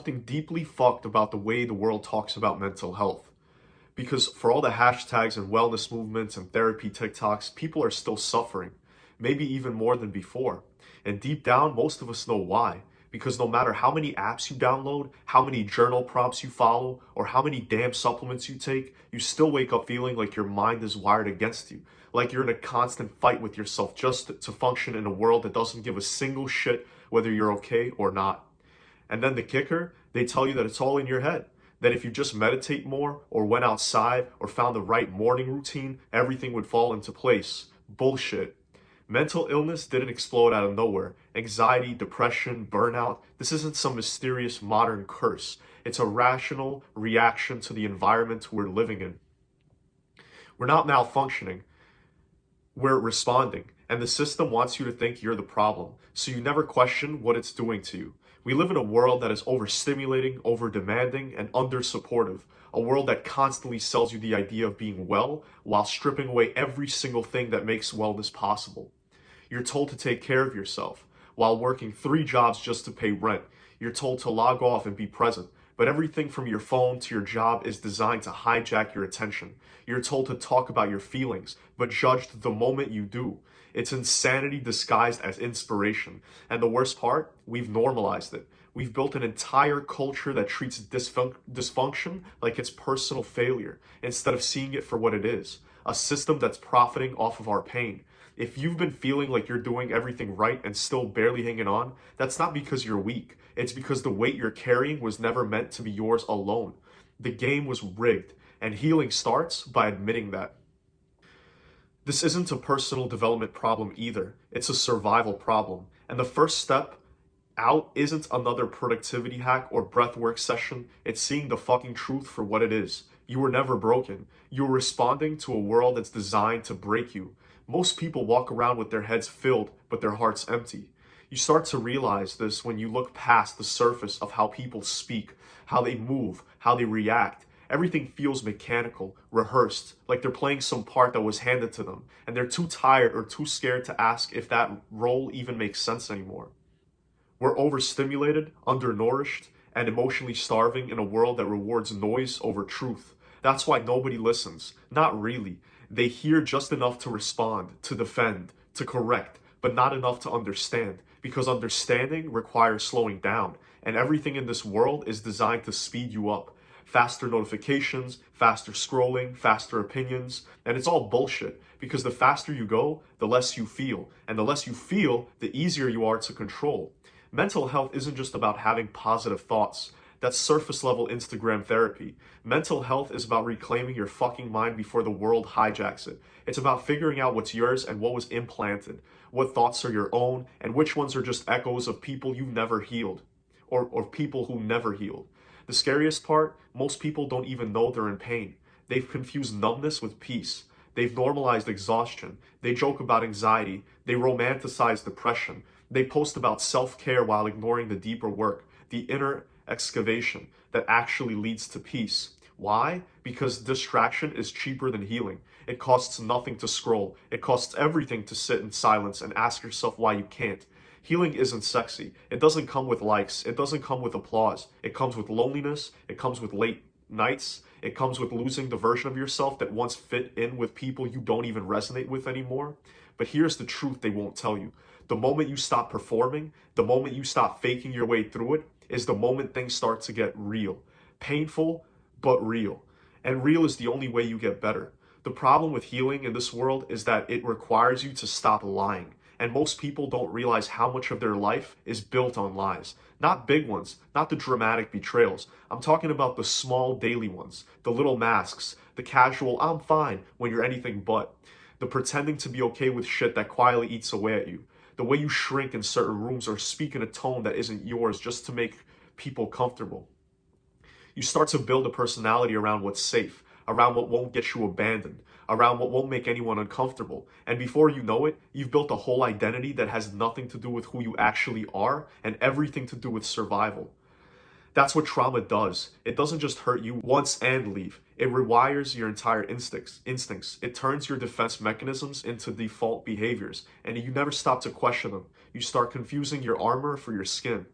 Something deeply fucked about the way the world talks about mental health. Because for all the hashtags and wellness movements and therapy TikToks, people are still suffering, maybe even more than before. And deep down, most of us know why. Because no matter how many apps you download, how many journal prompts you follow, or how many damn supplements you take, you still wake up feeling like your mind is wired against you. Like you're in a constant fight with yourself just to function in a world that doesn't give a single shit whether you're okay or not. And then the kicker, they tell you that it's all in your head. That if you just meditate more, or went outside, or found the right morning routine, everything would fall into place. Bullshit. Mental illness didn't explode out of nowhere. Anxiety, depression, burnout, this isn't some mysterious modern curse. It's a rational reaction to the environment we're living in. We're not malfunctioning, we're responding. And the system wants you to think you're the problem, so you never question what it's doing to you. We live in a world that is overstimulating, over-demanding, and under-supportive. A world that constantly sells you the idea of being well while stripping away every single thing that makes wellness possible. You're told to take care of yourself while working 3 jobs just to pay rent. You're told to log off and be present, but everything from your phone to your job is designed to hijack your attention. You're told to talk about your feelings, but judged the moment you do. It's insanity disguised as inspiration. And the worst part, we've normalized it. We've built an entire culture that treats dysfunction like it's personal failure, instead of seeing it for what it is, a system that's profiting off of our pain. If you've been feeling like you're doing everything right and still barely hanging on, that's not because you're weak. It's because the weight you're carrying was never meant to be yours alone. The game was rigged, and healing starts by admitting that. This isn't a personal development problem either. It's a survival problem. And the first step out isn't another productivity hack or breathwork session. It's seeing the fucking truth for what it is. You were never broken. You were responding to a world that's designed to break you. Most people walk around with their heads filled, but their hearts empty. You start to realize this when you look past the surface of how people speak, how they move, how they react. Everything feels mechanical, rehearsed, like they're playing some part that was handed to them, and they're too tired or too scared to ask if that role even makes sense anymore. We're overstimulated, undernourished, and emotionally starving in a world that rewards noise over truth. That's why nobody listens. Not really. They hear just enough to respond, to defend, to correct, but not enough to understand. Because understanding requires slowing down, and everything in this world is designed to speed you up. Faster notifications, faster scrolling, faster opinions, and it's all bullshit. Because the faster you go, the less you feel. And the less you feel, the easier you are to control. Mental health isn't just about having positive thoughts. That's surface level Instagram therapy. Mental health is about reclaiming your fucking mind before the world hijacks it. It's about figuring out what's yours and what was implanted. What thoughts are your own and which ones are just echoes of people you've never healed. Or people who never healed. The scariest part, most people don't even know they're in pain. They've confused numbness with peace. They've normalized exhaustion. They joke about anxiety. They romanticize depression. They post about self-care while ignoring the deeper work, the inner excavation that actually leads to peace. Why? Because distraction is cheaper than healing. It costs nothing to scroll. It costs everything to sit in silence and ask yourself why you can't. Healing isn't sexy. It doesn't come with likes. It doesn't come with applause. It comes with loneliness. It comes with late nights. It comes with losing the version of yourself that once fit in with people you don't even resonate with anymore. But here's the truth they won't tell you. The moment you stop performing, the moment you stop faking your way through it, is the moment things start to get real. Painful, but real. And real is the only way you get better. The problem with healing in this world is that it requires you to stop lying. And most people don't realize how much of their life is built on lies. Not big ones, not the dramatic betrayals. I'm talking about the small daily ones, the little masks, the casual I'm fine when you're anything but, the pretending to be okay with shit that quietly eats away at you, the way you shrink in certain rooms or speak in a tone that isn't yours just to make people comfortable. You start to build a personality around what's safe, around what won't get you abandoned, around what won't make anyone uncomfortable. And before you know it, you've built a whole identity that has nothing to do with who you actually are and everything to do with survival. That's what trauma does. It doesn't just hurt you once and leave. It rewires your entire instincts. It turns your defense mechanisms into default behaviors, and you never stop to question them. You start confusing your armor for your skin.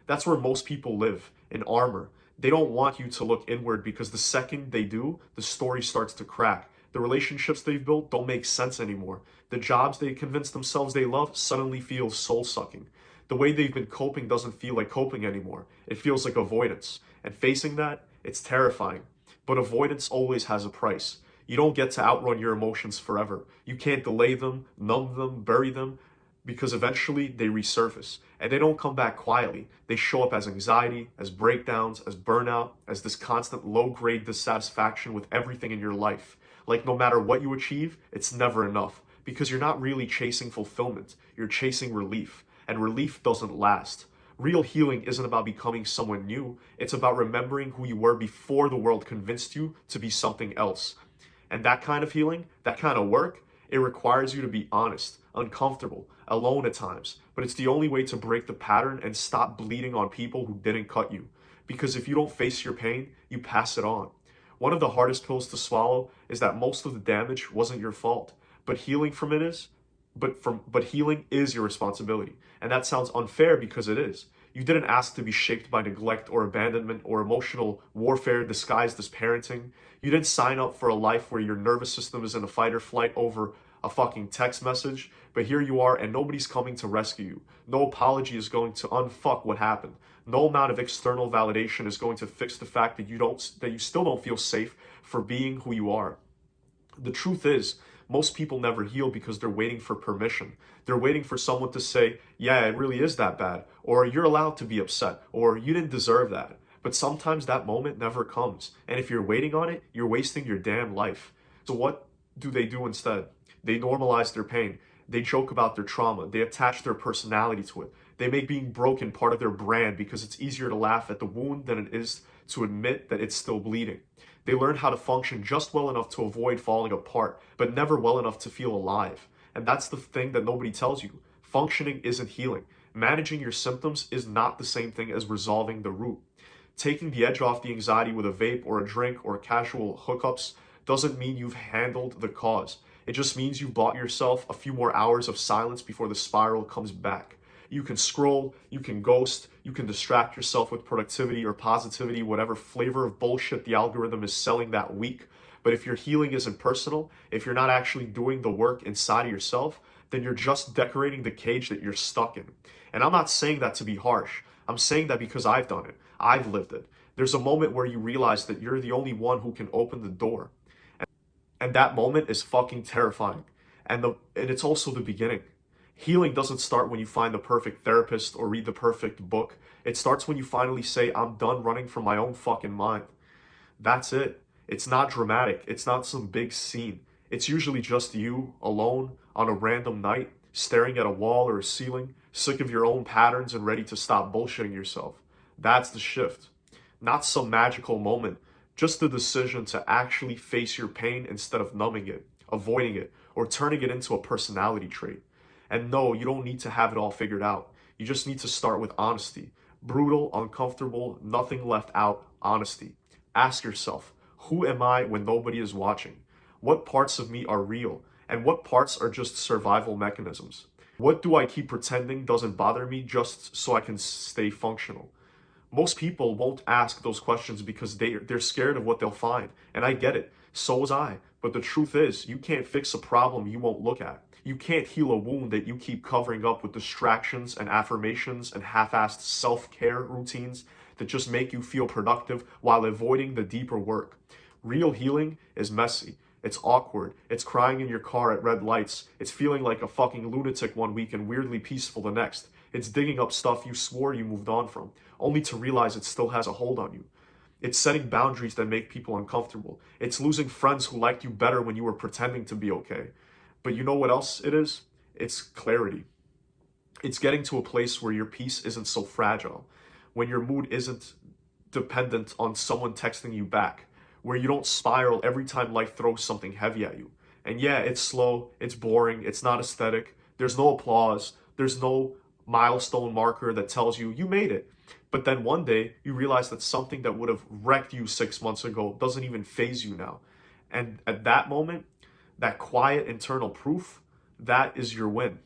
That's where most people live, in armor. They don't want you to look inward because the second they do, the story starts to crack. The relationships they've built don't make sense anymore. The jobs they convince themselves they love suddenly feel soul-sucking. The way they've been coping doesn't feel like coping anymore. It feels like avoidance. And facing that, it's terrifying. But avoidance always has a price. You don't get to outrun your emotions forever. You can't delay them, numb them, bury them, because eventually they resurface. And they don't come back quietly. They show up as anxiety, as breakdowns, as burnout, as this constant low-grade dissatisfaction with everything in your life. Like no matter what you achieve, it's never enough. Because you're not really chasing fulfillment. You're chasing relief. And relief doesn't last. Real healing isn't about becoming someone new. It's about remembering who you were before the world convinced you to be something else. And that kind of healing, that kind of work, it requires you to be honest, uncomfortable, alone at times. But it's the only way to break the pattern and stop bleeding on people who didn't cut you. Because if you don't face your pain, you pass it on. One of the hardest pills to swallow is that most of the damage wasn't your fault, but healing from it is. But healing is your responsibility. And that sounds unfair because it is. You didn't ask to be shaped by neglect or abandonment or emotional warfare disguised as parenting. You didn't sign up for a life where your nervous system is in a fight or flight over a fucking text message. But here you are and nobody's coming to rescue you. No apology is going to unfuck what happened. No amount of external validation is going to fix the fact that you still don't feel safe for being who you are. The truth is, most people never heal because they're waiting for permission. They're waiting for someone to say, yeah, it really is that bad, or you're allowed to be upset, or you didn't deserve that. But sometimes that moment never comes. And if you're waiting on it, you're wasting your damn life. So what do they do instead? They normalize their pain. They joke about their trauma. They attach their personality to it. They make being broken part of their brand because it's easier to laugh at the wound than it is to admit that it's still bleeding. They learn how to function just well enough to avoid falling apart, but never well enough to feel alive. And that's the thing that nobody tells you. Functioning isn't healing. Managing your symptoms is not the same thing as resolving the root. Taking the edge off the anxiety with a vape or a drink or casual hookups doesn't mean you've handled the cause. It just means you bought yourself a few more hours of silence before the spiral comes back. You can scroll, you can ghost, you can distract yourself with productivity or positivity, whatever flavor of bullshit the algorithm is selling that week. But if your healing isn't personal, if you're not actually doing the work inside of yourself, then you're just decorating the cage that you're stuck in. And I'm not saying that to be harsh. I'm saying that because I've done it. I've lived it. There's a moment where you realize that you're the only one who can open the door. And that moment is fucking terrifying. And it's also the beginning. Healing doesn't start when you find the perfect therapist or read the perfect book. It starts when you finally say, I'm done running from my own fucking mind. That's it. It's not dramatic. It's not some big scene. It's usually just you, alone, on a random night, staring at a wall or a ceiling, sick of your own patterns and ready to stop bullshitting yourself. That's the shift. Not some magical moment, just the decision to actually face your pain instead of numbing it, avoiding it, or turning it into a personality trait. And no, you don't need to have it all figured out. You just need to start with honesty. Brutal, uncomfortable, nothing left out honesty. Ask yourself, who am I when nobody is watching? What parts of me are real? And what parts are just survival mechanisms? What do I keep pretending doesn't bother me just so I can stay functional? Most people won't ask those questions because they're scared of what they'll find. And I get it. So was I. But the truth is, you can't fix a problem you won't look at. You can't heal a wound that you keep covering up with distractions and affirmations and half-assed self-care routines that just make you feel productive while avoiding the deeper work. Real healing is messy. It's awkward. It's crying in your car at red lights. It's feeling like a fucking lunatic one week and weirdly peaceful the next. It's digging up stuff you swore you moved on from, only to realize it still has a hold on you. It's setting boundaries that make people uncomfortable. It's losing friends who liked you better when you were pretending to be okay. But you know what else it is? It's clarity. It's getting to a place where your peace isn't so fragile, when your mood isn't dependent on someone texting you back, where you don't spiral every time life throws something heavy at you. And yeah, it's slow, it's boring, it's not aesthetic, there's no applause, there's no milestone marker that tells you you made it. But then one day you realize that something that would have wrecked you 6 months ago doesn't even faze you now. And at that moment, that quiet internal proof, that is your win.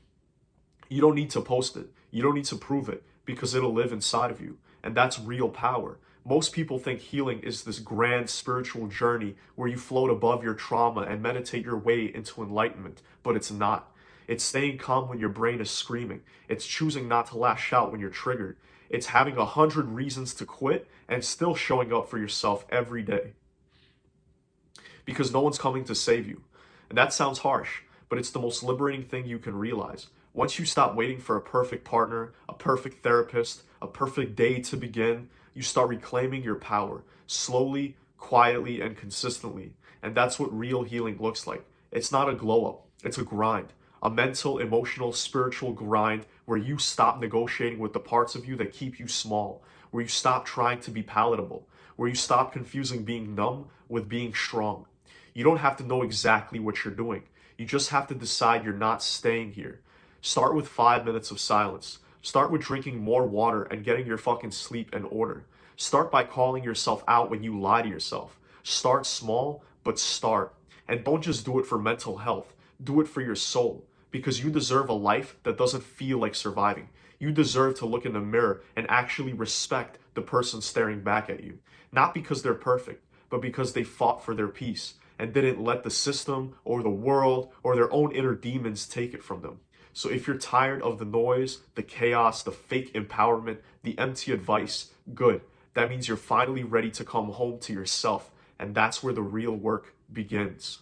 You don't need to post it. You don't need to prove it because it'll live inside of you. And that's real power. Most people think healing is this grand spiritual journey where you float above your trauma and meditate your way into enlightenment, but it's not. It's staying calm when your brain is screaming. It's choosing not to lash out when you're triggered. It's having 100 reasons to quit and still showing up for yourself every day. Because no one's coming to save you. And that sounds harsh, but it's the most liberating thing you can realize. Once you stop waiting for a perfect partner, a perfect therapist, a perfect day to begin, you start reclaiming your power, slowly, quietly, and consistently. And that's what real healing looks like. It's not a glow up, it's a grind. A mental, emotional, spiritual grind where you stop negotiating with the parts of you that keep you small, where you stop trying to be palatable, where you stop confusing being numb with being strong. You don't have to know exactly what you're doing. You just have to decide you're not staying here. Start with 5 minutes of silence. Start with drinking more water and getting your fucking sleep in order. Start by calling yourself out when you lie to yourself. Start small, but start. And don't just do it for mental health. Do it for your soul. Because you deserve a life that doesn't feel like surviving. You deserve to look in the mirror and actually respect the person staring back at you. Not because they're perfect, but because they fought for their peace and didn't let the system or the world or their own inner demons take it from them. So if you're tired of the noise, the chaos, the fake empowerment, the empty advice, good. That means you're finally ready to come home to yourself. And that's where the real work begins.